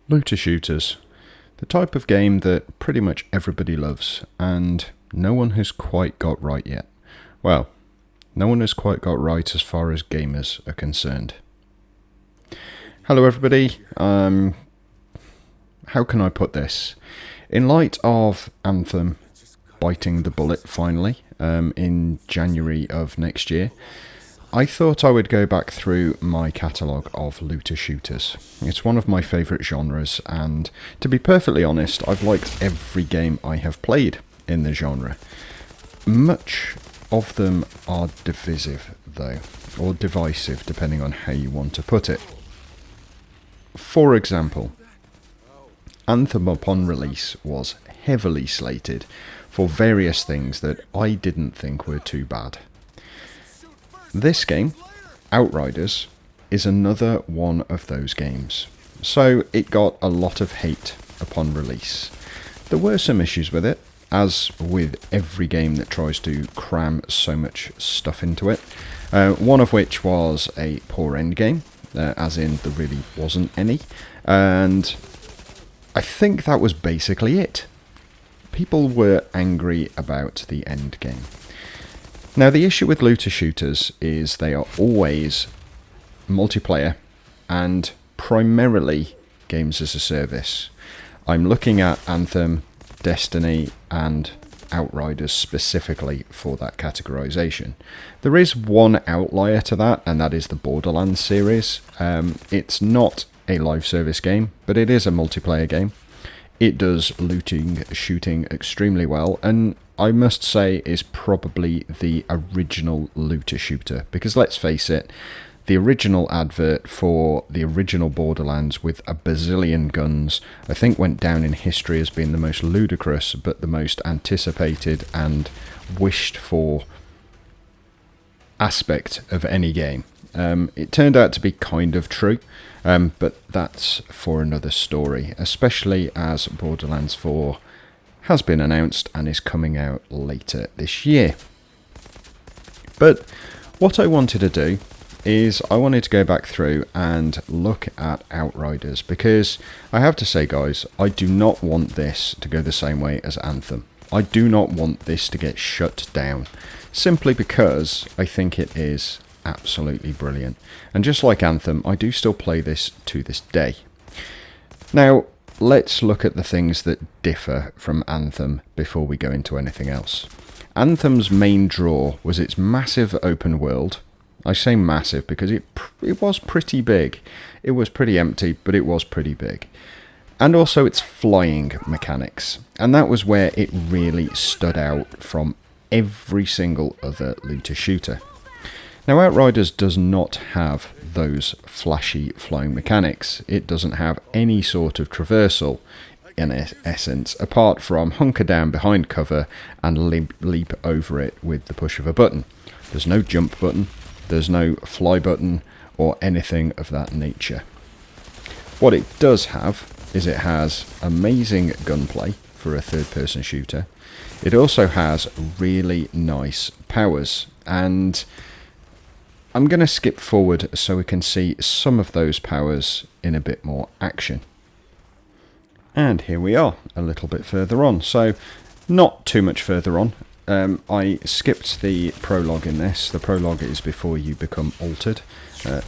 Looter shooters. The type of game that pretty much everybody loves, and no one has quite got right yet. Well, no one has quite got right as far as gamers are concerned. Hello everybody, how can I put this? In light of Anthem biting the bullet finally, in January of next year, I thought I would go back through my catalogue of looter shooters. It's one of my favourite genres, and to be perfectly honest, I've liked every game I have played in the genre. Much of them are divisive, though, or divisive, depending on how you want to put it. For example, Anthem upon release was heavily slated for various things that I didn't think were too bad. This game, Outriders, is another one of those games, so it got a lot of hate upon release. There were some issues with it, as with every game that tries to cram so much stuff into it, one of which was a poor endgame, as in there really wasn't any, and I think that was basically it. People were angry about the endgame. Now, the issue with looter shooters is they are always multiplayer and primarily games as a service. I'm looking at Anthem, Destiny, and Outriders specifically for that categorization. There is one outlier to that, and that is the Borderlands series. It's not a live service game, but it is a multiplayer game. It does looting, shooting extremely well, and I must say is probably the original looter shooter, because let's face it, the original advert for the original Borderlands with a bazillion guns, I think went down in history as being the most ludicrous but the most anticipated and wished for aspect of any game. It turned out to be kind of true, but that's for another story, especially as Borderlands 4 has been announced and is coming out later this year. But what I wanted to do is I wanted to go back through and look at Outriders, because I have to say, guys, I do not want this to go the same way as Anthem. I do not want this to get shut down, simply because I think it is absolutely brilliant. And just like Anthem, I do still play this to this day. Now, let's look at the things that differ from Anthem before we go into anything else. Anthem's main draw was its massive open world. I say massive because it was pretty big. It was pretty empty, but it was pretty big. And also its flying mechanics. And that was where it really stood out from every single other looter shooter. Now, Outriders does not have those flashy flying mechanics. It doesn't have any sort of traversal, in essence, apart from hunker down behind cover and leap over it with the push of a button. There's no jump button, there's no fly button, or anything of that nature. What it does have is it has amazing gunplay for a third-person shooter. It also has really nice powers, and I'm going to skip forward so we can see some of those powers in a bit more action. And here we are, a little bit further on. So, not too much further on. I skipped the prologue in this. The prologue is before you become altered.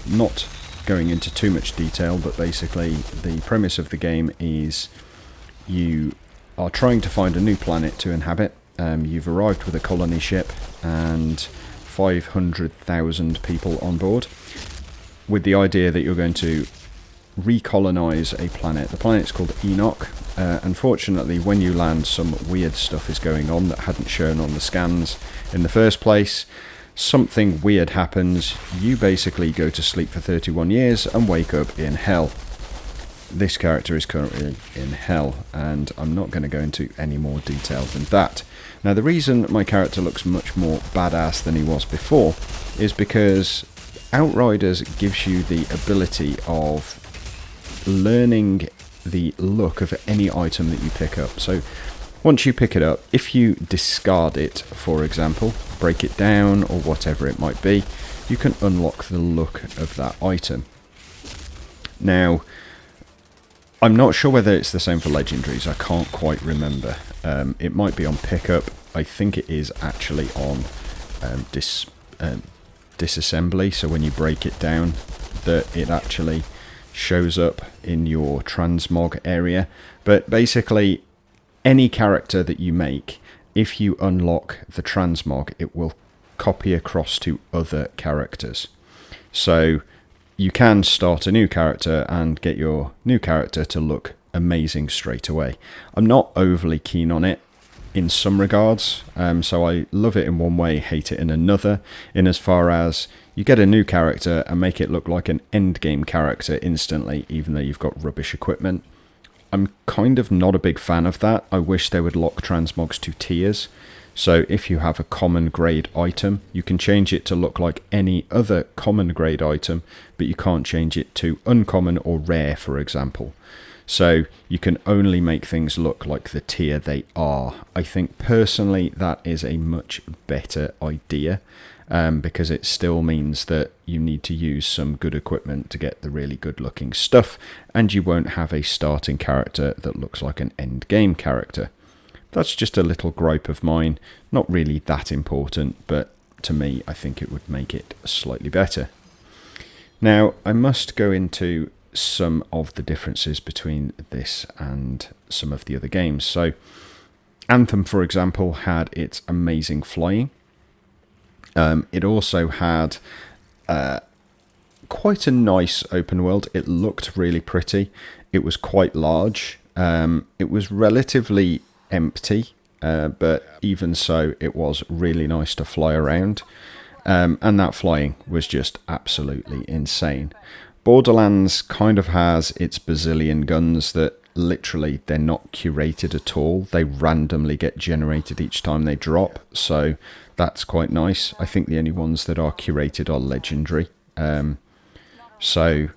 Not going into too much detail, but basically the premise of the game is you are trying to find a new planet to inhabit. You've arrived with a colony ship and 500,000 people on board, with the idea that you're going to recolonize a planet. The planet's called Enoch. Unfortunately, when you land, some weird stuff is going on that hadn't shown on the scans in the first place. Something weird happens. You basically go to sleep for 31 years and wake up in hell. This character is currently in hell, and I'm not going to go into any more detail than that. Now, the reason my character looks much more badass than he was before is because Outriders gives you the ability of learning the look of any item that you pick up. So once you pick it up, if you discard it, for example, break it down or whatever it might be, you can unlock the look of that item. Now, I'm not sure whether it's the same for legendaries. I can't quite remember. It might be on pickup. I think it is actually on disassembly. So when you break it down, that it actually shows up in your transmog area. But basically, any character that you make, if you unlock the transmog, it will copy across to other characters. So you can start a new character and get your new character to look amazing straight away. I'm not overly keen on it in some regards, so I love it in one way, hate it in another, in as far as you get a new character and make it look like an endgame character instantly, even though you've got rubbish equipment. I'm kind of not a big fan of that. I wish they would lock transmogs to tiers. So if you have a common grade item, you can change it to look like any other common grade item, but you can't change it to uncommon or rare, for example. So you can only make things look like the tier they are. I think personally that is a much better idea, because it still means that you need to use some good equipment to get the really good looking stuff, and you won't have a starting character that looks like an end game character. That's just a little gripe of mine, not really that important, but to me I think it would make it slightly better. Now I must go into some of the differences between this and some of the other games. So Anthem, for example, had its amazing flying. It also had quite a nice open world. It looked really pretty. It was quite large. It was relatively empty, but even so it was really nice to fly around, and that flying was just absolutely insane. Borderlands kind of has its bazillion guns that literally they're not curated at all. They randomly get generated each time they drop, so that's quite nice. I think the only ones that are curated are legendary, so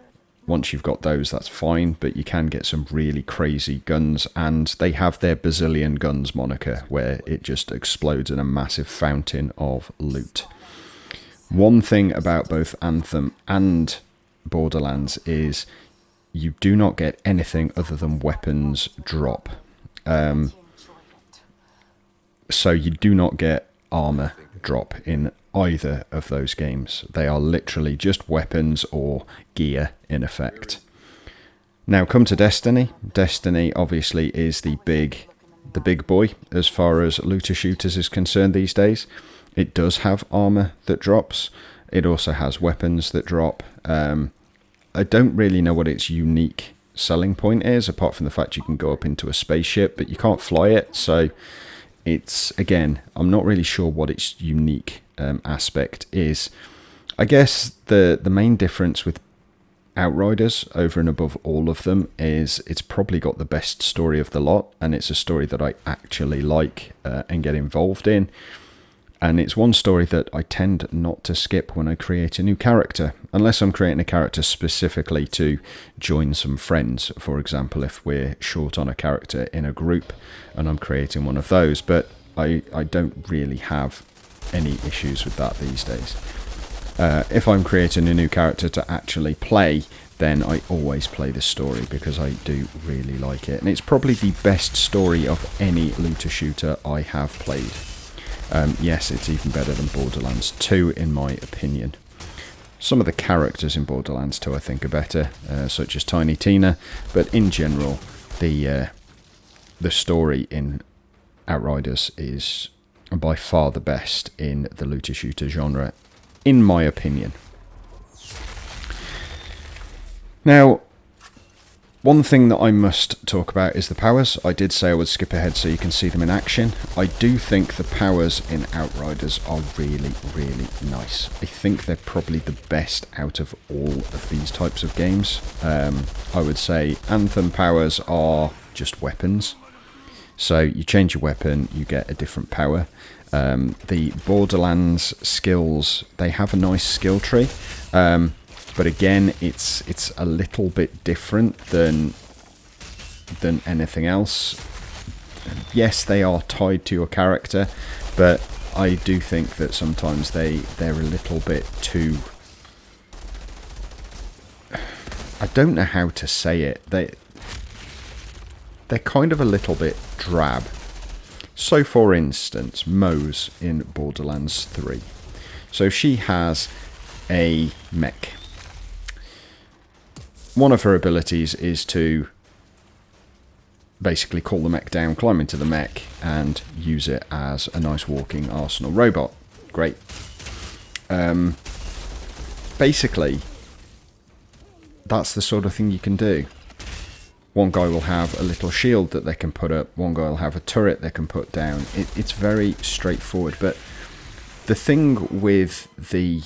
once you've got those, that's fine, but you can get some really crazy guns, and they have their bazillion guns moniker, where it just explodes in a massive fountain of loot. One thing about both Anthem and Borderlands is you do not get anything other than weapons drop. So you do not get armor drop in either of those games. They are literally just weapons or gear in effect. Now come to Destiny. Destiny obviously is the big boy as far as looter shooters is concerned these days. It does have armor that drops. It also has weapons that drop. I don't really know what its unique selling point is, apart from the fact you can go up into a spaceship, but you can't fly it. So it's, again, I'm not really sure what its unique aspect is. I guess the main difference with Outriders over and above all of them is it's probably got the best story of the lot, and it's a story that I actually like and get involved in. And it's one story that I tend not to skip when I create a new character, unless I'm creating a character specifically to join some friends. For example, if we're short on a character in a group and I'm creating one of those, but I don't really have any issues with that these days. If I'm creating a new character to actually play, then I always play the story because I do really like it. And it's probably the best story of any looter shooter I have played. Yes, it's even better than Borderlands 2 in my opinion. Some of the characters in Borderlands 2 I think are better, such as Tiny Tina, but in general the story in Outriders is by far the best in the looter shooter genre, in my opinion. Now, one thing that I must talk about is the powers. I did say I would skip ahead so you can see them in action. I do think the powers in Outriders are really, really nice. I think they're probably the best out of all of these types of games. I would say Anthem powers are just weapons. So you change your weapon, you get a different power. The Borderlands skills, they have a nice skill tree. But again, it's a little bit different than anything else. Yes, they are tied to your character, but I do think that sometimes they're a little bit too... I don't know how to say it. they're kind of a little bit drab. So for instance, Mose in Borderlands 3. So she has a mech. One of her abilities is to basically call the mech down, climb into the mech, and use it as a nice walking arsenal robot. Great. Basically, that's the sort of thing you can do. One guy will have a little shield that they can put up, one guy will have a turret they can put down. It's very straightforward, but the thing with the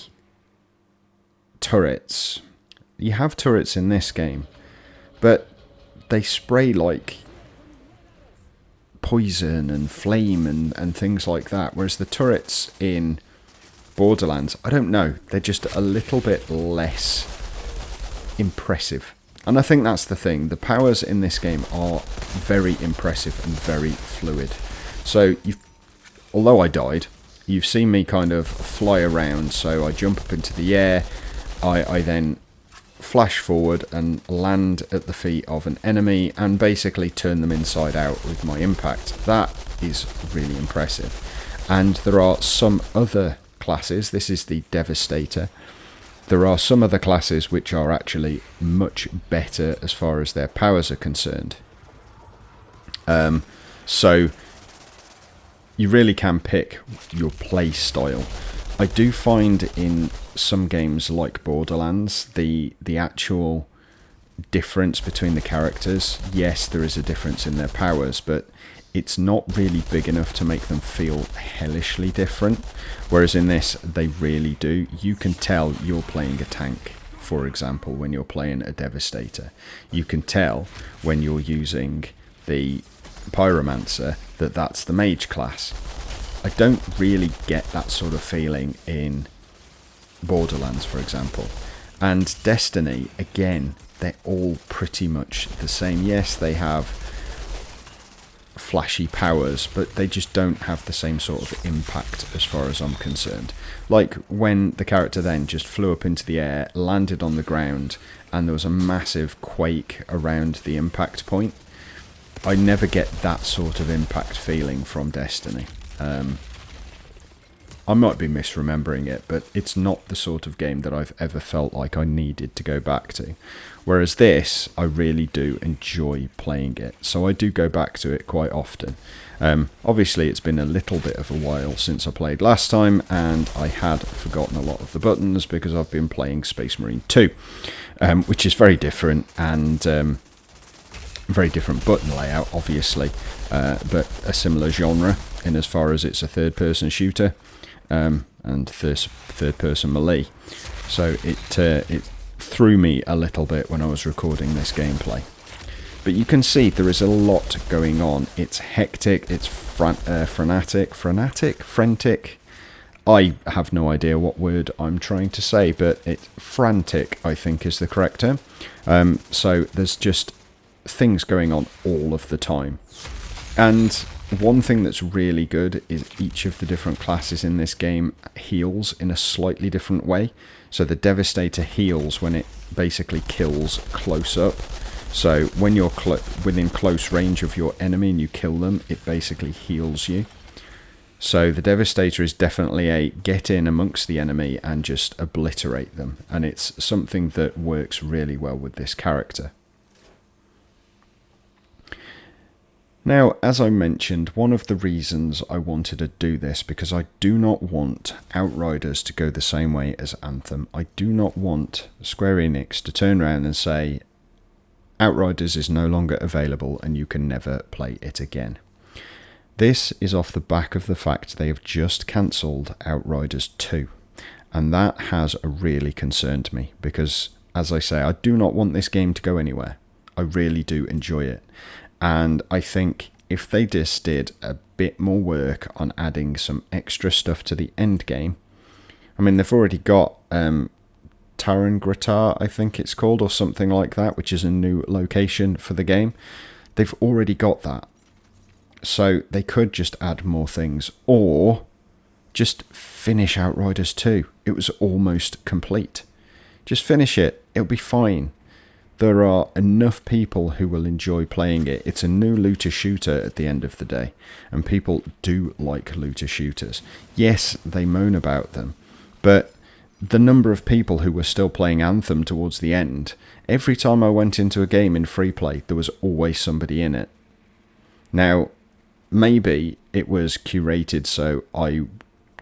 turrets, you have turrets in this game, but they spray like poison and flame and things like that, whereas the turrets in Borderlands, I don't know, they're just a little bit less impressive. And I think that's the thing, the powers in this game are very impressive and very fluid. So although I died, you've seen me kind of fly around, so I jump up into the air, I then flash forward and land at the feet of an enemy and basically turn them inside out with my impact. That is really impressive. And there are some other classes, this is the Devastator, there are some other classes which are actually much better as far as their powers are concerned. So you really can pick your play style. I do find in some games like Borderlands, the actual difference between the characters, yes, there is a difference in their powers, but it's not really big enough to make them feel hellishly different. Whereas in this, they really do. You can tell you're playing a tank, for example, when you're playing a Devastator. You can tell when you're using the Pyromancer that that's the mage class. I don't really get that sort of feeling in Borderlands, for example. And Destiny, again, they're all pretty much the same. Yes, they have flashy powers, but they just don't have the same sort of impact as far as I'm concerned. Like when the character then just flew up into the air, landed on the ground, and there was a massive quake around the impact point. I never get that sort of impact feeling from Destiny. I might be misremembering it, but it's not the sort of game that I've ever felt like I needed to go back to. Whereas this, I really do enjoy playing it, so I do go back to it quite often. Obviously, it's been a little bit of a while since I played last time, and I had forgotten a lot of the buttons because I've been playing Space Marine 2, which is very different, and very different button layout, obviously, but a similar genre in as far as it's a third-person shooter. And third-person melee, so it threw me a little bit when I was recording this gameplay. But you can see there is a lot going on. It's hectic, it's frenetic. I have no idea what word I'm trying to say, but it's frantic, I think, is the correct term. So there's just things going on all of the time. And one thing that's really good is each of the different classes in this game heals in a slightly different way. So the Devastator heals when it basically kills close up. So when you're within close range of your enemy and you kill them, it basically heals you. So the Devastator is definitely a get in amongst the enemy and just obliterate them. And it's something that works really well with this character. Now, as I mentioned, one of the reasons I wanted to do this, because I do not want Outriders to go the same way as Anthem. I do not want Square Enix to turn around and say, Outriders is no longer available and you can never play it again. This is off the back of the fact they have just cancelled Outriders 2. And that has really concerned me, because, as I say, I do not want this game to go anywhere. I really do enjoy it. And I think if they just did a bit more work on adding some extra stuff to the end game, I mean, they've already got Tarangratar, I think it's called, or something like that, which is a new location for the game. They've already got that. So they could just add more things, or just finish Outriders 2. It was almost complete. Just finish it. It'll be fine. There are enough people who will enjoy playing it. It's a new looter shooter at the end of the day, and people do like looter shooters. Yes, they moan about them, but the number of people who were still playing Anthem towards the end, every time I went into a game in free play, there was always somebody in it. Now, maybe it was curated so I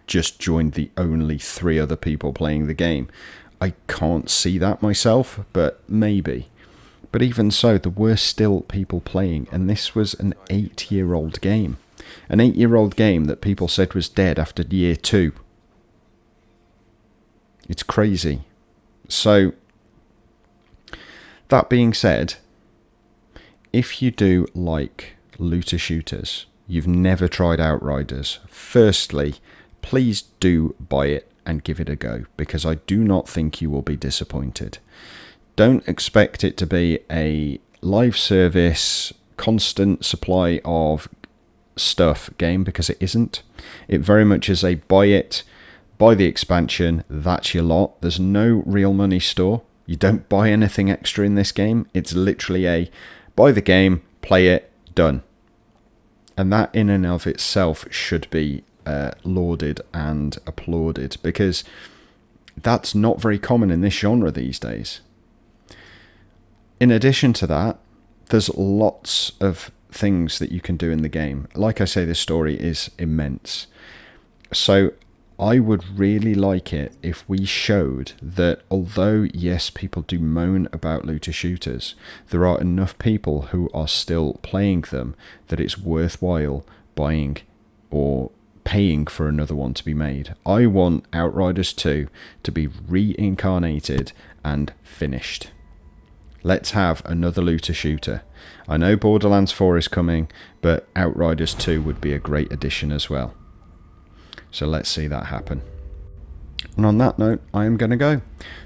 just joined the only 3 other people playing the game. I can't see that myself, but maybe. But even so, there were still people playing, and this was an 8-year-old game. An 8-year-old game that people said was dead after year 2. It's crazy. So, that being said, if you do like looter shooters, you've never tried Outriders, firstly, please do buy it and give it a go, because I do not think you will be disappointed. Don't expect it to be a live service, constant supply of stuff game, because it isn't. It very much is a buy it, buy the expansion, that's your lot. There's no real money store. You don't buy anything extra in this game. It's literally a buy the game, play it, done. And that in and of itself should be lauded and applauded, because that's not very common in this genre these days. In addition to that, there's lots of things that you can do in the game. Like I say, this story is immense. So I would really like it if we showed that although, yes, people do moan about looter shooters, there are enough people who are still playing them that it's worthwhile buying or paying for another one to be made. I want Outriders 2 to be reincarnated and finished. Let's have another looter shooter. I know Borderlands 4 is coming, but Outriders 2 would be a great addition as well. So let's see that happen. And on that note, I am going to go.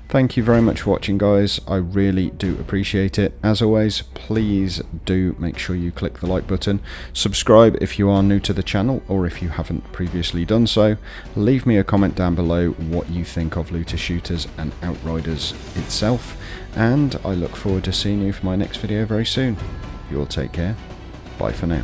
Thank you very much for watching, guys. I really do appreciate it. As always, please do make sure you click the like button. Subscribe if you are new to the channel, or if you haven't previously done so. Leave me a comment down below what you think of looter shooters and Outriders itself. And I look forward to seeing you for my next video very soon. You all take care. Bye for now.